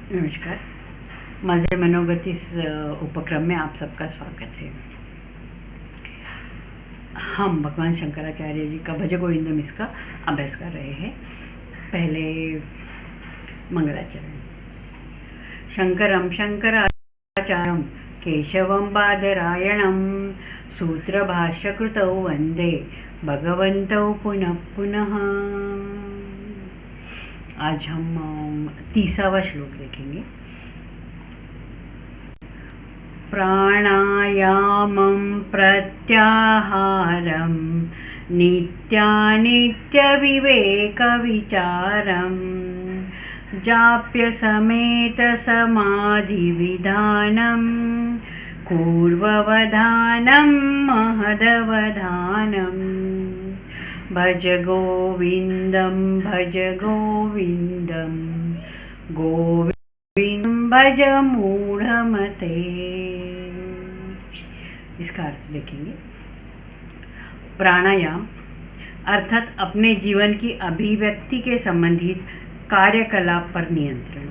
नमस्कार। माझे मनोगत इस उपक्रम में आप सबका स्वागत है। हम भगवान शंकराचार्य जी का भज गोविंदम इसका अभ्यास कर रहे हैं। पहले मंगलाचरण। शंकरं शंकराचार्यं केशवं बादरायणं सूत्रभाष्यकृतौ वंदे भगवन्तौ पुनः पुनः। आज हम 30वां श्लोक देखेंगे। प्राणायामं प्रत्याहारं नित्यानित्यविवेकविचारं जाप्यसमेतसमाधिविधानं पूर्ववधानं महदवधानं भज गोविन्दं गोविन्दं भज मूढ़मते। इसका अर्थ देखेंगे। प्राणायाम अर्थात अपने जीवन की अभिव्यक्ति के संबंधित कार्यकलाप पर नियंत्रण।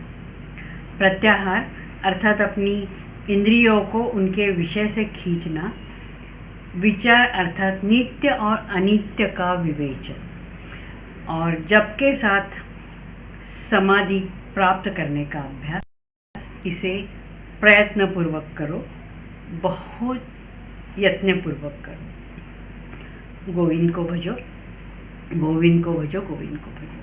प्रत्याहार अर्थात अपनी इंद्रियों को उनके विषय से खींचना। विचार अर्थात नित्य और अनित्य का विवेचन। और जप के साथ समाधि प्राप्त करने का अभ्यास। इसे प्रयत्नपूर्वक करो, बहुत यत्नपूर्वक करो। गोविंद को भजो, गोविंद को भजो, गोविंद को भजो।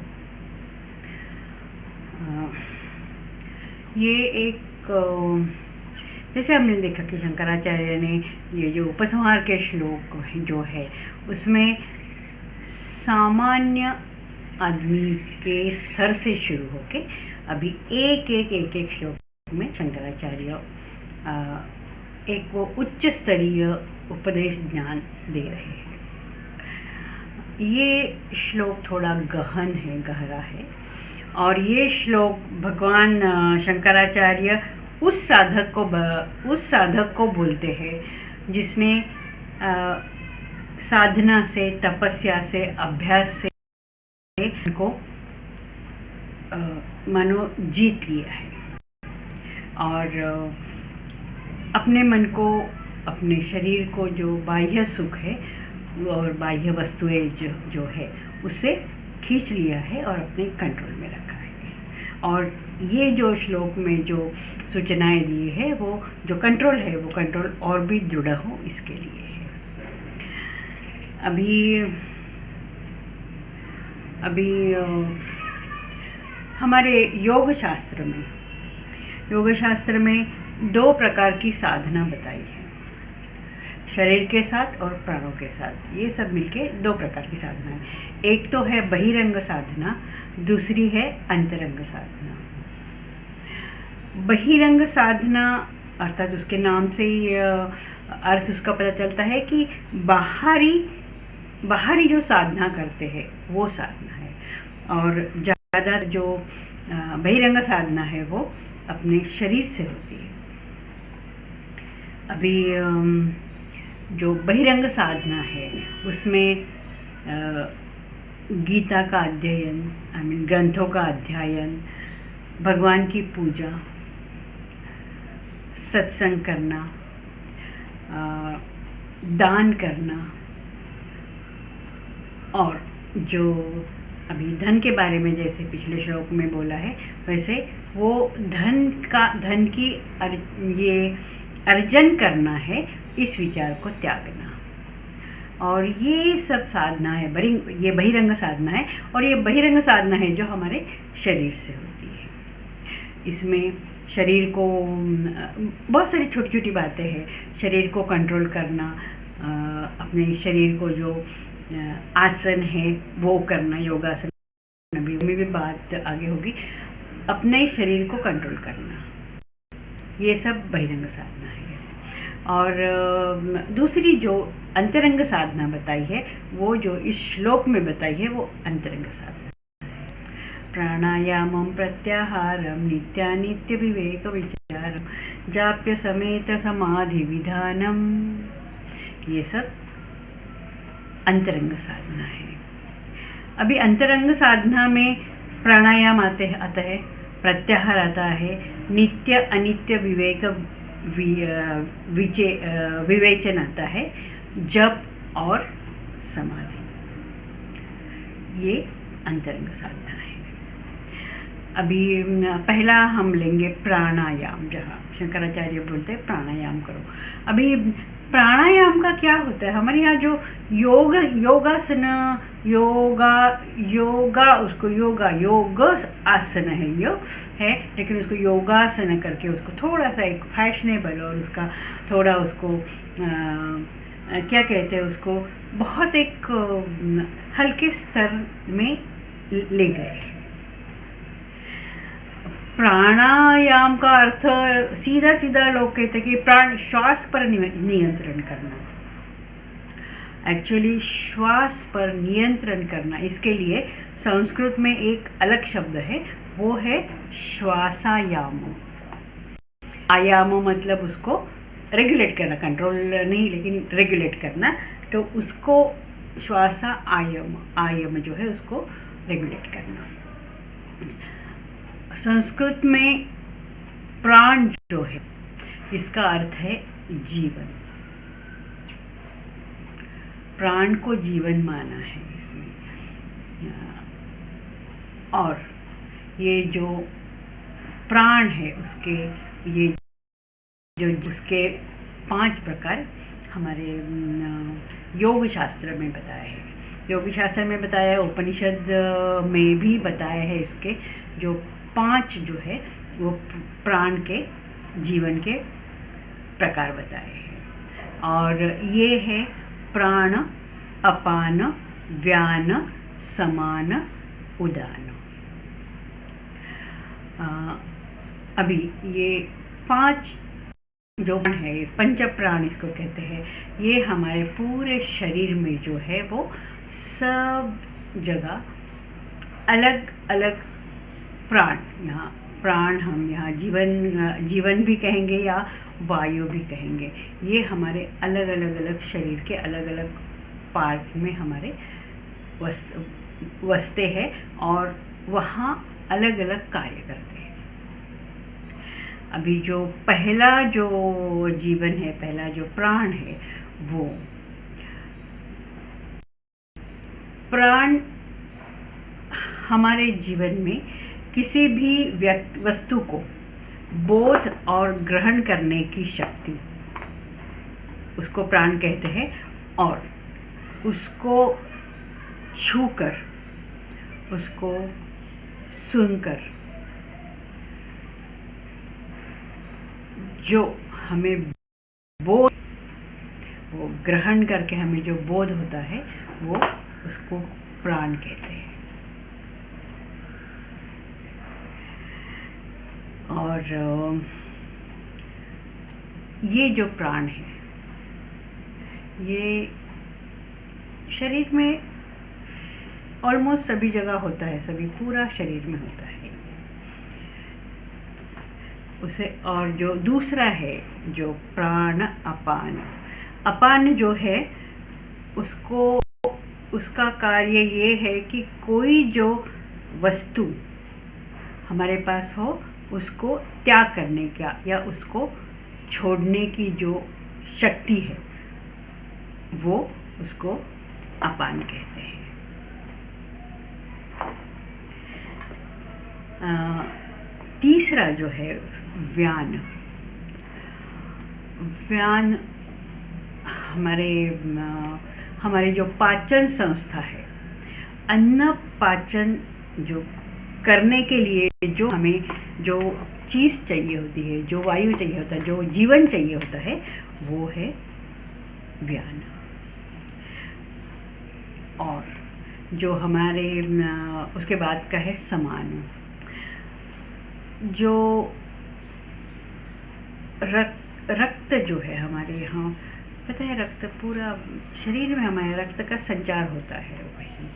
ये एक जैसे हमने देखा कि शंकराचार्य ने ये जो उपसंहार के श्लोक जो है उसमें सामान्य आदमी के स्तर से शुरू होके अभी एक श्लोक में शंकराचार्य एक वो उच्च स्तरीय उपदेश ज्ञान दे रहे हैं। ये श्लोक थोड़ा गहन है, गहरा है। और ये श्लोक भगवान शंकराचार्य उस साधक को बोलते हैं जिसने साधना से, तपस्या से, अभ्यास से को मानो जीत लिया है और अपने मन को, अपने शरीर को जो बाह्य सुख है और बाह्य वस्तुएं जो है उससे खींच लिया है और अपने कंट्रोल में रखा है। और ये जो श्लोक में जो सूचनाएं दी है वो जो कंट्रोल है वो कंट्रोल और भी दृढ़ हो इसके लिए है। अभी हमारे योग शास्त्र में 2 प्रकार की साधना बताई है, शरीर के साथ और प्राणों के साथ। ये सब मिलके 2 प्रकार की साधना है। एक तो है बहिरंग साधना, दूसरी है अंतरंग साधना। बहिरंग साधना अर्थात उसके नाम से ही अर्थ उसका पता चलता है कि बाहरी जो साधना करते हैं वो साधना है। और ज़्यादा जो बहिरंग साधना है वो अपने शरीर से होती है। अभी जो बहिरंग साधना है उसमें गीता का अध्ययन, ग्रंथों का अध्ययन, भगवान की पूजा, सत्संग करना, दान करना, और जो अभी धन के बारे में जैसे पिछले श्लोक में बोला है वैसे वो धन की ये अर्जन करना है, इस विचार को त्यागना। और ये सब साधना है, ये बहिरंग साधना है। और ये बहिरंग साधना है जो हमारे शरीर से होती है। इसमें शरीर को बहुत सारी छोटी छोटी बातें हैं। शरीर को कंट्रोल करना, अपने शरीर को जो आसन है वो करना, योगासन, अभी में भी बात आगे होगी। अपने शरीर को कंट्रोल करना, ये सब बहिरंग साधना है। और दूसरी जो अंतरंग साधना बताई है वो जो इस श्लोक में बताई है वो अंतरंग साधना है। प्राणायामं प्रत्याहारं नित्यानित्य विवेक विचारं जाप्य समेत समाधि विधानम, ये सब अंतरंग साधना है। अभी अंतरंग साधना में प्राणायाम आता है, प्रत्याहार आता है, नित्य अनित्य विवेक विवेचन आता है, जप और समाधि। ये अंतरंग साधना है। अभी पहला हम लेंगे प्राणायाम, जहाँ शंकराचार्य बोलते हैं प्राणायाम करो। अभी प्राणायाम का क्या होता है, हमारे यहाँ जो योगासन उसको योग आसन है, यो है, लेकिन उसको योगासन करके उसको थोड़ा सा एक फैशनेबल और उसका थोड़ा उसको क्या कहते हैं, उसको बहुत एक हल्के स्तर में ले गए। प्राणायाम का अर्थ सीधा सीधा लोग कहते हैं कि प्राण श्वास पर नियंत्रण करना। एक्चुअली श्वास पर नियंत्रण करना, इसके लिए संस्कृत में एक अलग शब्द है, वो है श्वासायाम। आयाम मतलब उसको रेगुलेट करना, कंट्रोल नहीं लेकिन रेगुलेट करना, तो उसको श्वासा आयम जो है उसको रेगुलेट करना। संस्कृत में प्राण जो है इसका अर्थ है जीवन। प्राण को जीवन माना है इसमें। और ये जो प्राण है उसके ये जो उसके 5 प्रकार हमारे योग शास्त्र में बताया है। योग शास्त्र में बताया है, उपनिषद में भी बताया है। इसके जो 5 जो है वो प्राण के जीवन के प्रकार बताए हैं। और ये है प्राण, अपान, व्यान, समान, उदान। अभी ये 5 जो है, पंच प्राण इसको कहते हैं, ये हमारे पूरे शरीर में जो है वो सब जगह अलग अलग प्राण, यहाँ प्राण हम यहाँ जीवन भी कहेंगे या वायु भी कहेंगे, ये हमारे अलग अलग शरीर के अलग अलग पार्ट में हमारे वसते हैं और वहाँ अलग अलग कार्य करते हैं। अभी जो पहला जो जीवन है, पहला जो प्राण है, वो प्राण हमारे जीवन में किसी भी वस्तु को बोध और ग्रहण करने की शक्ति, उसको प्राण कहते हैं। और उसको छूकर, उसको सुनकर, जो हमें बोध, वो ग्रहण करके हमें जो बोध होता है वो उसको प्राण कहते हैं। और ये जो प्राण है ये शरीर में ऑलमोस्ट सभी जगह होता है, सभी पूरा शरीर में होता है उसे। और जो दूसरा है जो प्राण अपान, अपान जो है उसको, उसका कार्य ये है कि कोई जो वस्तु हमारे पास हो उसको त्याग करने का या उसको छोड़ने की जो शक्ति है वो उसको अपान कहते हैं। तीसरा जो है व्यान, व्यान हमारे जो पाचन संस्था है, अन्न पाचन जो करने के लिए जो हमें जो चीज़ चाहिए होती है, जो वायु चाहिए होता है, जो जीवन चाहिए होता है, वो है व्यान। और जो हमारे उसके बाद का है समान, जो रक्त जो है हमारे यहाँ, पता है रक्त पूरा शरीर में हमारे रक्त का संचार होता है। वही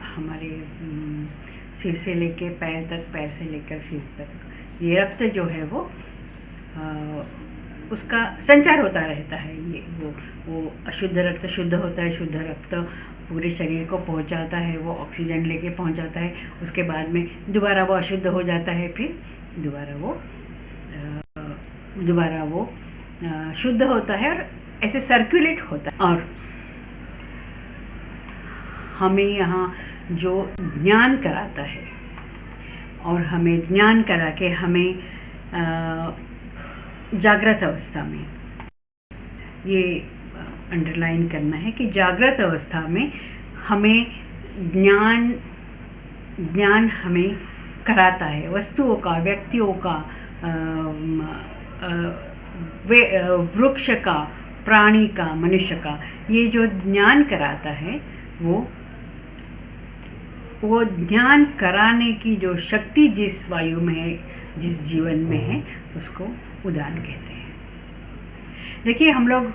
हमारे सिर से लेके पैर तक, पैर से लेकर सिर तक ये रक्त जो है वो उसका संचार होता रहता है। ये वो अशुद्ध रक्त शुद्ध होता है, शुद्ध रक्त पूरे शरीर को पहुंचाता है, वो ऑक्सीजन लेके पहुंचाता है, उसके बाद में दोबारा वो अशुद्ध हो जाता है, फिर दोबारा वो शुद्ध होता है और ऐसे सर्कुलेट होता है। और हमें यहाँ जो ज्ञान कराता है और हमें ज्ञान करा के हमें जागृत अवस्था में ये अंडरलाइन करना है कि जागृत अवस्था में हमें ज्ञान हमें कराता है, वस्तुओं का, व्यक्तियों का, वृक्ष का, प्राणी का, मनुष्य का, ये जो ज्ञान कराता है वो ज्ञान कराने की जो शक्ति जिस वायु में है, जिस जीवन में है, उसको उदान कहते हैं। देखिए हम लोग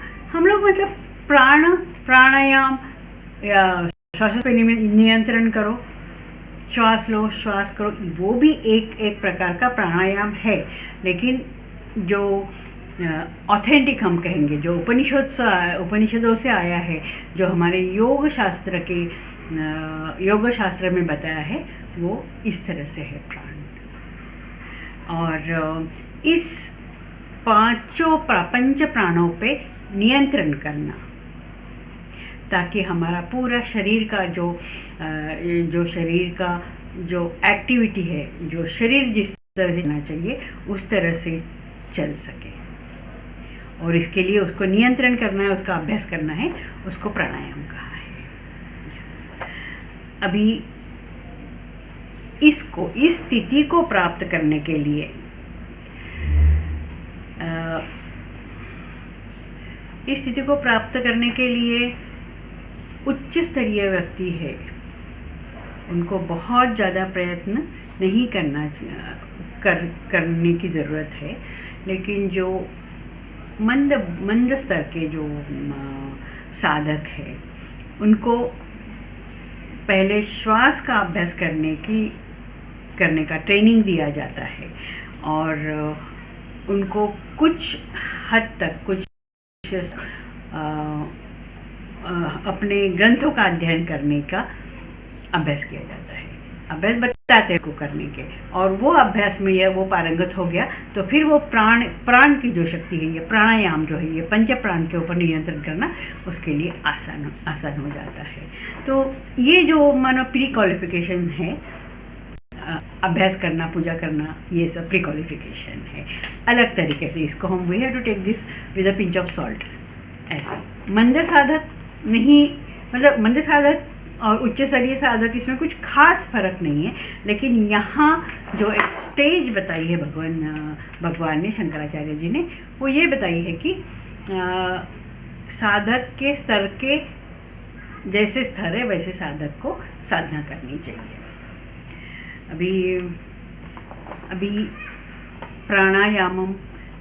मतलब प्राणायाम या श्वास पे नियंत्रण करो, श्वास लो, श्वास करो, वो भी एक प्रकार का प्राणायाम है। लेकिन जो ऑथेंटिक हम कहेंगे, जो उपनिषदों से आया है, जो हमारे योग शास्त्र में बताया है, वो इस तरह से है प्राण। और इस पंच प्राणों पे नियंत्रण करना, ताकि हमारा पूरा शरीर का जो शरीर का जो एक्टिविटी है, जो शरीर जिस तरह से चलना चाहिए उस तरह से चल सके। और इसके लिए उसको नियंत्रण करना है, उसका अभ्यास करना है, उसको प्राणायाम कहा है। अभी इस स्थिति को प्राप्त करने के लिए उच्च स्तरीय व्यक्ति है, उनको बहुत ज़्यादा प्रयत्न नहीं करने की ज़रूरत है। लेकिन जो मंद स्तर के जो साधक है, उनको पहले श्वास का अभ्यास करने का ट्रेनिंग दिया जाता है और उनको कुछ हद तक अपने ग्रंथों का अध्ययन करने का अभ्यास किया जाता है। अभ्यास बताते हैं को करने के, और वो अभ्यास में वो पारंगत हो गया तो फिर वो प्राण की जो शक्ति है, ये प्राणायाम जो है, ये पंच प्राण के ऊपर नियंत्रण करना उसके लिए आसान हो जाता है। तो ये जो मानो प्री क्वालिफिकेशन है, अभ्यास करना, पूजा करना, ये सब प्री क्वालिफिकेशन है। अलग तरीके से इसको हम we have to take this with a pinch of salt. ऐसे मंद साधक नहीं, मतलब मंद साधक और उच्च स्तरीय साधक, इसमें कुछ खास फर्क नहीं है। लेकिन यहाँ जो एक स्टेज बताई है भगवान ने, शंकराचार्य जी ने, वो ये बताई है कि साधक के स्तर के जैसे स्तर है वैसे साधक को साधना करनी चाहिए। अभी प्राणायामम,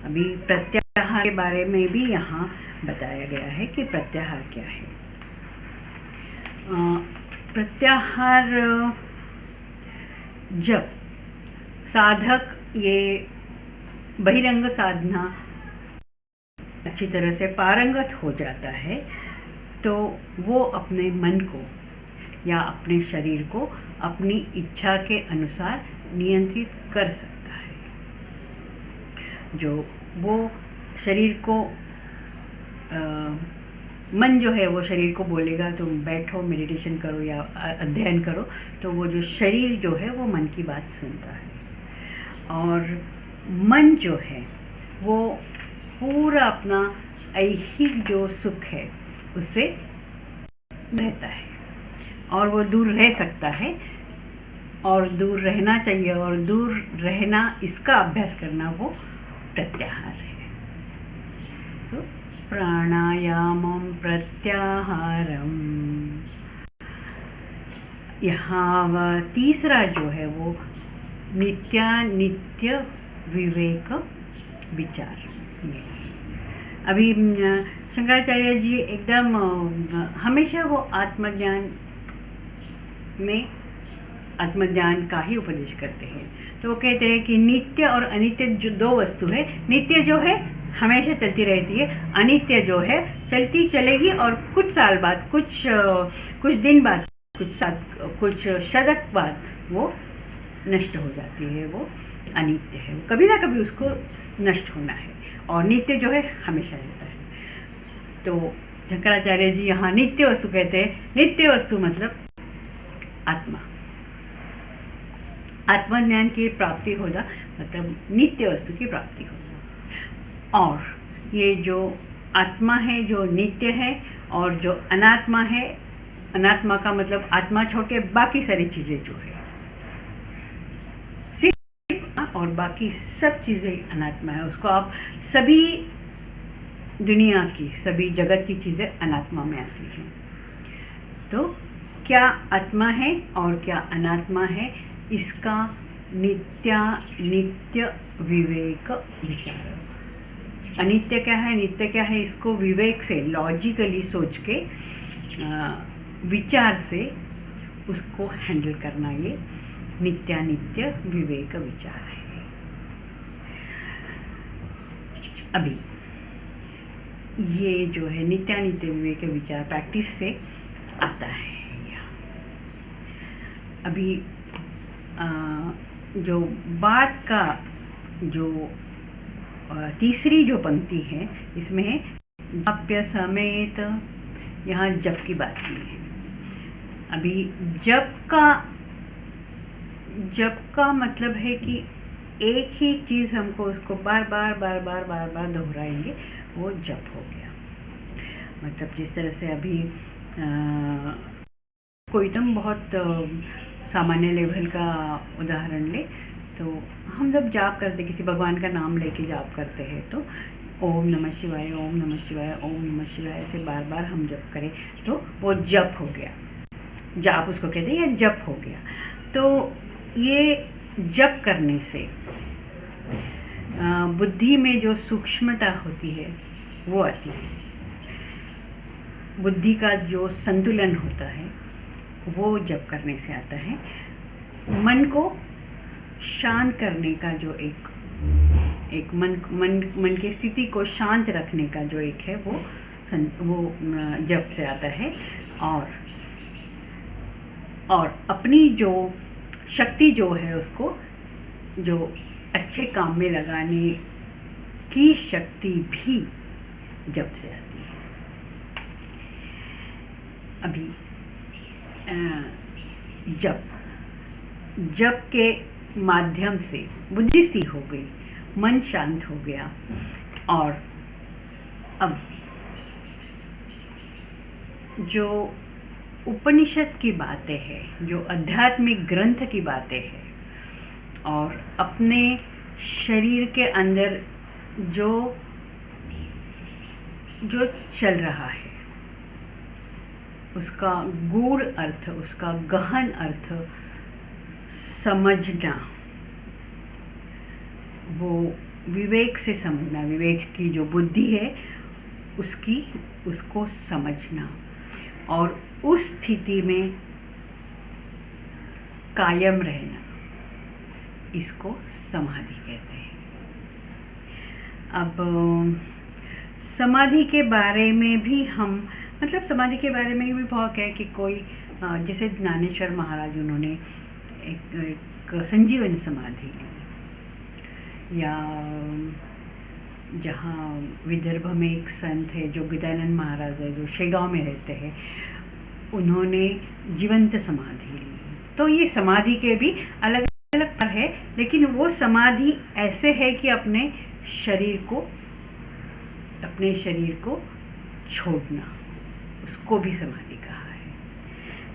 अभी प्रत्याहार के बारे में भी यहाँ बताया गया है कि प्रत्याहार क्या है। प्रत्याहार, जब साधक ये बहिरंग साधना अच्छी तरह से पारंगत हो जाता है तो वो अपने मन को या अपने शरीर को अपनी इच्छा के अनुसार नियंत्रित कर सकता है। जो वो शरीर को मन जो है वो शरीर को बोलेगा तुम बैठो, मेडिटेशन करो या अध्ययन करो, तो वो जो शरीर जो है वो मन की बात सुनता है। और मन जो है वो पूरा अपना ऐहिक जो सुख है उससे रहता है और वो दूर रह सकता है और दूर रहना चाहिए, और दूर रहना, इसका अभ्यास करना वो प्रत्याहार है। सो प्राणायामम प्रत्याहारम। यहाँ तीसरा जो है वो नित्य विवेक विचार। ये अभी शंकराचार्य जी एकदम हमेशा वो आत्मज्ञान का ही उपदेश करते हैं। तो वो कहते हैं कि नित्य और अनित्य जो दो वस्तु है, नित्य जो है हमेशा चलती रहती है। अनित्य जो है चलती चलेगी और कुछ साल बाद, कुछ दिन बाद, कुछ शतक बाद वो नष्ट हो जाती है। वो अनित्य है, कभी ना कभी उसको नष्ट होना है, और नित्य जो है हमेशा रहता है। तो शंकराचार्य जी यहाँ नित्य वस्तु कहते हैं। नित्य वस्तु मतलब आत्मा, आत्मज्ञान की प्राप्ति होना मतलब नित्य वस्तु की प्राप्ति होना। और ये जो आत्मा है जो नित्य है, और जो अनात्मा है, अनात्मा का मतलब आत्मा छोड़ के बाकी सारी चीज़ें जो है, सिर्फ और बाकी सब चीज़ें अनात्मा है। उसको आप सभी दुनिया की, सभी जगत की चीज़ें अनात्मा में आती हैं। तो क्या आत्मा है और क्या अनात्मा है, इसका नित्य विवेक विचार। अनित्य क्या है, नित्य क्या है, इसको विवेक से, लॉजिकली सोच के, विचार से उसको हैंडल करना, ये नित्यानित्य विवेक विचार है। अभी ये जो है नित्यानित्य विवेक विचार प्रैक्टिस से आता है। अभी जो बात का जो तीसरी जो पंक्ति है, इसमें है जाप्य समेत, यहाँ जप की बात की है। अभी जप का मतलब है कि एक ही चीज़ हमको उसको बार बार दोहराएंगे, वो जप हो गया। मतलब जिस तरह से अभी कोई तुम बहुत सामान्य लेवल का उदाहरण ले, तो हम जब जाप करते, किसी भगवान का नाम लेके जाप करते हैं, तो ओम नमः शिवाय, ओम नमः शिवाय, ओम नमः शिवाय ऐसे बार बार हम जप करें तो वो जप हो गया। जाप उसको कहते हैं, या जप हो गया। तो ये जप करने से बुद्धि में जो सूक्ष्मता होती है वो आती है। बुद्धि का जो संतुलन होता है वो जप करने से आता है। मन को शांत करने का जो एक मन की स्थिति को शांत रखने का जो एक है वो जप से आता है। और अपनी जो शक्ति जो है उसको जो अच्छे काम में लगाने की शक्ति भी जप से आती है। अभी जप के माध्यम से बुद्धि स्थिर हो गई, मन शांत हो गया, और अब जो उपनिषद की बातें हैं, जो आध्यात्मिक ग्रंथ की बातें हैं, और अपने शरीर के अंदर जो चल रहा है उसका गूढ़ अर्थ, उसका गहन अर्थ समझना, वो विवेक से समझना, विवेक की जो बुद्धि है उसको समझना, और उस स्थिति में कायम रहना, इसको समाधि कहते हैं। अब समाधि के बारे में भी हम, मतलब समाधि के बारे में भी बहुत है कि कोई जैसे ज्ञानेश्वर महाराज, उन्होंने एक संजीवनी समाधि ली, या जहाँ विदर्भ में एक संत है जो गजानन महाराज है, जो शेगांव में रहते हैं, उन्होंने जीवंत समाधि ली। तो ये समाधि के भी अलग अलग पर है, लेकिन वो समाधि ऐसे है कि अपने शरीर को छोड़ना, उसको भी समाधि कहा है।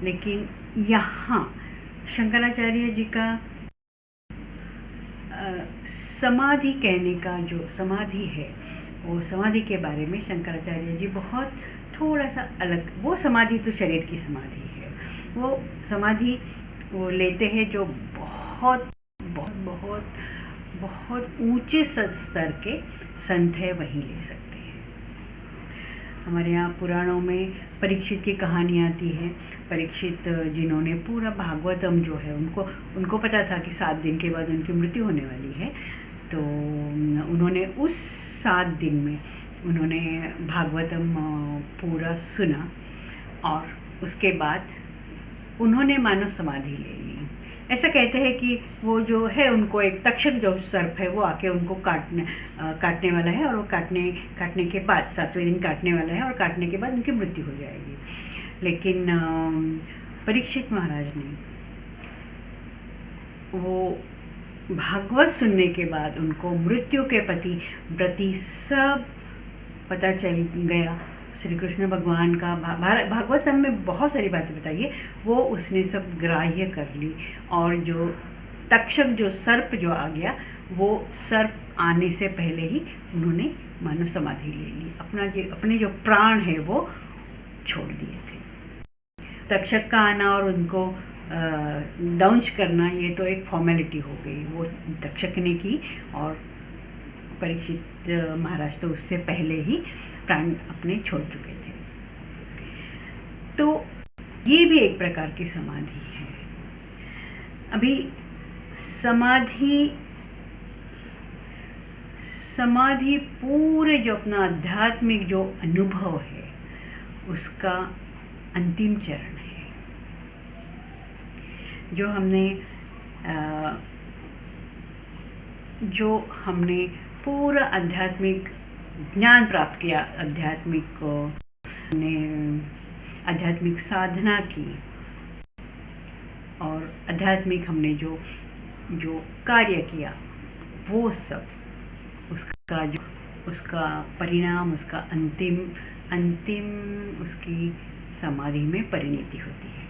लेकिन यहाँ शंकराचार्य जी का समाधि कहने का जो समाधि है, वो समाधि के बारे में शंकराचार्य जी बहुत थोड़ा सा अलग, वो समाधि तो शरीर की समाधि है, वो समाधि वो लेते हैं जो बहुत बहुत बहुत बहुत ऊंचे स्तर के संत है, वही ले सकते हैं। हमारे यहाँ पुराणों में परीक्षित की कहानी आती है। परीक्षित जिन्होंने पूरा भागवतम जो है, उनको पता था कि 7 दिन के बाद उनकी मृत्यु होने वाली है, तो उन्होंने उस 7 दिन में उन्होंने भागवतम पूरा सुना और उसके बाद उन्होंने मानो समाधि ले ली। ऐसा कहते हैं कि वो जो है उनको एक तक्षक जो सर्प है वो आके उनको काटने वाला है, और वो काटने के बाद 7वें दिन काटने वाला है, और काटने के बाद उनकी मृत्यु हो जाएगी। लेकिन परीक्षित महाराज ने वो भागवत सुनने के बाद उनको मृत्यु के प्रति सब पता चल गया। श्री कृष्ण भगवान का भागवतम में बहुत सारी बातें बताई है, वो उसने सब ग्राह्य कर ली, और जो तक्षक जो सर्प जो आ गया, वो सर्प आने से पहले ही उन्होंने मानो समाधि ले ली, अपने जो प्राण है वो छोड़ दिए थे। तक्षक का आना और उनको डाउंस करना ये तो एक फॉर्मेलिटी हो गई, वो तक्षक ने की, और परीक्षित महाराज तो उससे पहले ही प्राण अपने छोड़ चुके थे। तो ये भी एक प्रकार की समाधि है। अभी समाधि पूरे जो अपना आध्यात्मिक जो अनुभव है उसका अंतिम चरण है। जो हमने पूरा आध्यात्मिक ज्ञान प्राप्त किया, आध्यात्मिक साधना की, और आध्यात्मिक हमने जो कार्य किया, वो सब उसका परिणाम, उसका अंतिम उसकी समाधि में परिणति होती है।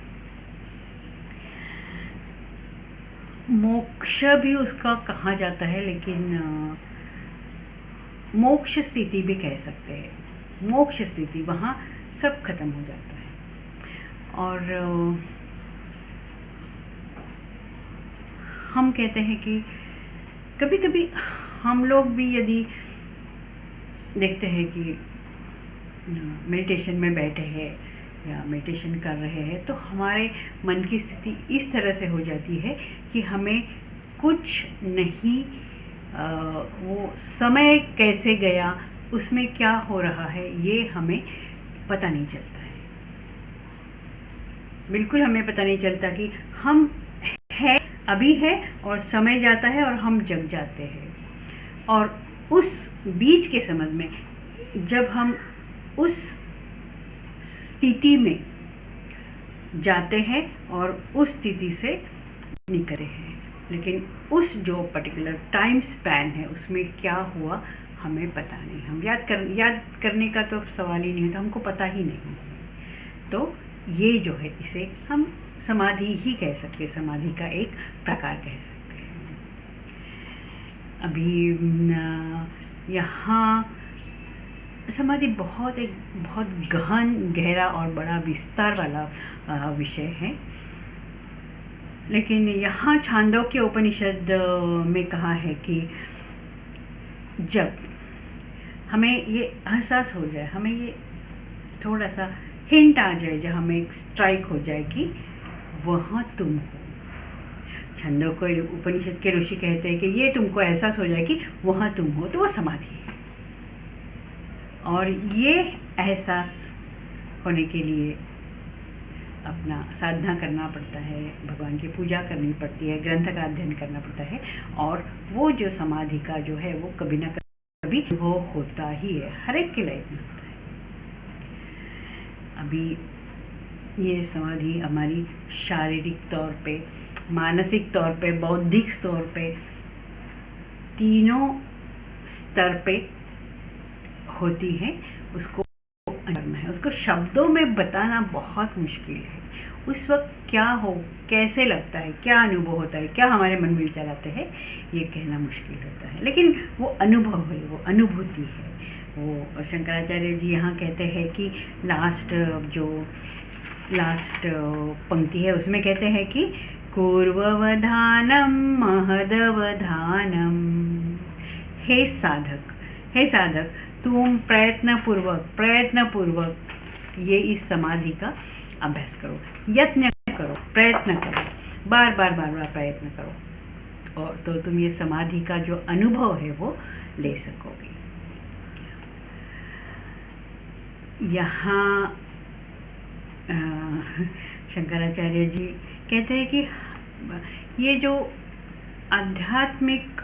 मोक्ष भी उसका कहा जाता है, लेकिन मोक्ष स्थिति भी कह सकते हैं। मोक्ष स्थिति वहाँ सब खत्म हो जाता है। और हम कहते हैं कि कभी कभी हम लोग भी यदि देखते हैं कि मेडिटेशन में बैठे हैं या मेडिटेशन कर रहे हैं, तो हमारे मन की स्थिति इस तरह से हो जाती है कि हमें कुछ नहीं, वो समय कैसे गया, उसमें क्या हो रहा है, ये हमें पता नहीं चलता है। बिल्कुल हमें पता नहीं चलता कि हम है, अभी है, और समय जाता है और हम जग जाते हैं। और उस बीच के समय में जब हम उस स्थिति में जाते हैं और उस स्थिति से निकलते हैं, लेकिन उस जो पर्टिकुलर टाइम स्पैन है उसमें क्या हुआ हमें पता नहीं। हम याद करने का तो सवाल ही नहीं होता, हमको पता ही नहीं है। तो ये जो है इसे हम समाधि ही कह सकते हैं, समाधि का एक प्रकार कह सकते हैं। अभी यहाँ समाधि बहुत गहन, गहरा और बड़ा विस्तार वाला विषय है, लेकिन यहाँ छांदोग्य उपनिषद में कहा है कि जब हमें ये एहसास हो जाए, हमें ये थोड़ा सा हिंट आ जाए, जब हमें एक स्ट्राइक हो जाए कि वहाँ तुम हो। छांदोग्य उपनिषद के ऋषि कहते हैं कि ये तुमको एहसास हो जाए कि वहाँ तुम हो, तो वो समाधि है। और ये एहसास होने के लिए अपना साधना करना पड़ता है, भगवान की पूजा करनी पड़ती है, ग्रंथ का अध्ययन करना पड़ता है, और वो जो समाधि का जो है वो कभी ना कभी वो होता ही है, हर एक के लाइफ में होता है। अभी ये समाधि हमारी शारीरिक तौर पे, मानसिक तौर पे, बौद्धिक तौर पे, तीनों स्तर पे होती है। उसको करना है, उसको शब्दों में बताना बहुत मुश्किल है। उस वक्त क्या हो, कैसे लगता है, क्या अनुभव होता है, क्या हमारे मन में विचार आते हैं, ये कहना मुश्किल होता है। लेकिन वो अनुभव है, वो अनुभूति है। वो शंकराचार्य जी यहाँ कहते हैं कि लास्ट पंक्ति है उसमें कहते हैं कि पूर्ववधानम महदवधानम। हे साधक तुम प्रयत्नपूर्वक ये इस समाधि का अभ्यास करो, यत्न करो, प्रयत्न करो, बार बार प्रयत्न करो। और तो तुम ये समाधि का जो अनुभव है वो ले सकोगे। यहाँ शंकराचार्य जी कहते हैं कि ये जो आध्यात्मिक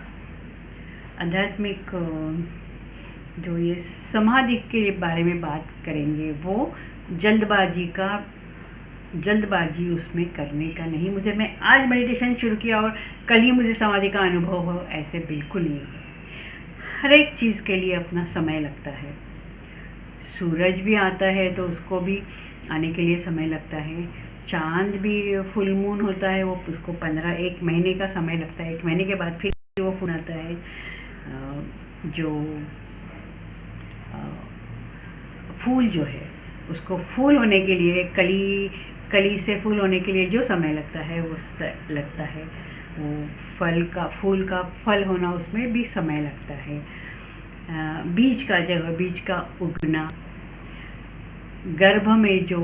जो ये समाधि के बारे में बात करेंगे वो जल्दबाजी उसमें करने का नहीं। मैं आज मेडिटेशन शुरू किया और कल ही मुझे समाधि का अनुभव हो, ऐसे बिल्कुल नहीं है। हर एक चीज़ के लिए अपना समय लगता है। सूरज भी आता है तो उसको भी आने के लिए समय लगता है। चांद भी फुल मून होता है, वो उसको 1 महीने का समय लगता है। 1 महीने के बाद फिर वो फूल आता है। जो फूल जो है उसको फूल होने के लिए, कली से फूल होने के लिए जो समय लगता है वो लगता है। वो फूल का फल होना, उसमें भी समय लगता है। बीज का उगना, गर्भ में जो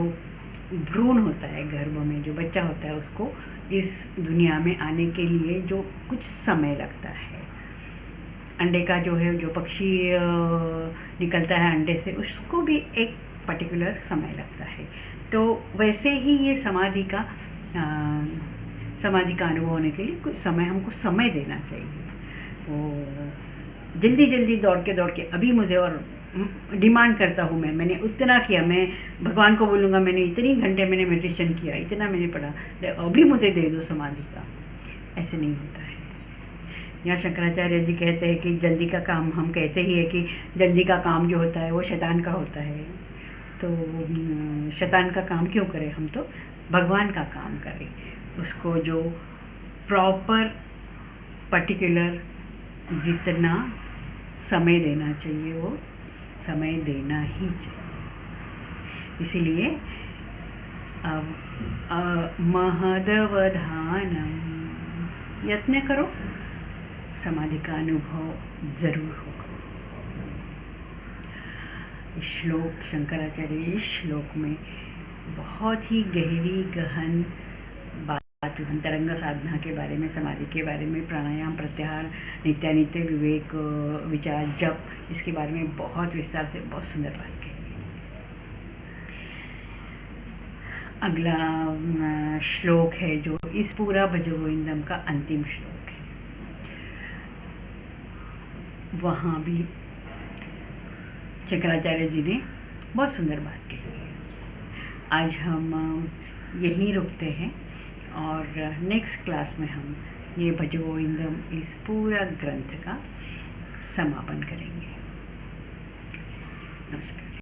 भ्रूण होता है, गर्भ में जो बच्चा होता है, उसको इस दुनिया में आने के लिए जो कुछ समय लगता है। अंडे का जो पक्षी निकलता है अंडे से, उसको भी एक पर्टिकुलर समय लगता है। तो वैसे ही ये समाधि का अनुभव होने के लिए कुछ समय, हमको समय देना चाहिए। वो जल्दी दौड़ के अभी मुझे और डिमांड करता हूँ मैंने उतना किया, मैं भगवान को बोलूँगा मैंने इतनी घंटे मैंने मेडिटेशन किया, इतना मैंने पढ़ा, अभी मुझे दे दो समाधि का, ऐसे नहीं होता है। यहाँ शंकराचार्य जी कहते हैं कि जल्दी का काम, हम कहते ही है कि जल्दी का काम जो होता है वो शैतान का होता है। तो शैतान का काम क्यों करें, हम तो भगवान का काम करें। उसको जो प्रॉपर पर्टिकुलर जितना समय देना चाहिए वो समय देना ही चाहिए। इसीलिए महदवधानम, यत्न करो, समाधि का अनुभव ज़रूर होगा। इस श्लोक, शंकराचार्य इस श्लोक में बहुत ही गहरी गहन बात, अंतरंग साधना के बारे में, समाधि के बारे में, प्राणायाम, प्रत्याहार, नित्यानित्य, विवेक, विचार, जप, इसके बारे में बहुत विस्तार से बहुत सुंदर बात कही। अगला श्लोक है जो इस पूरा भज गोविंदम का अंतिम श्लोक है। वहाँ भी शंकराचार्य जी ने बहुत सुंदर बात कही है। आज हम यहीं रुकते हैं और नेक्स्ट क्लास में हम ये भज गोविंदम इस पूरा ग्रंथ का समापन करेंगे। नमस्कार।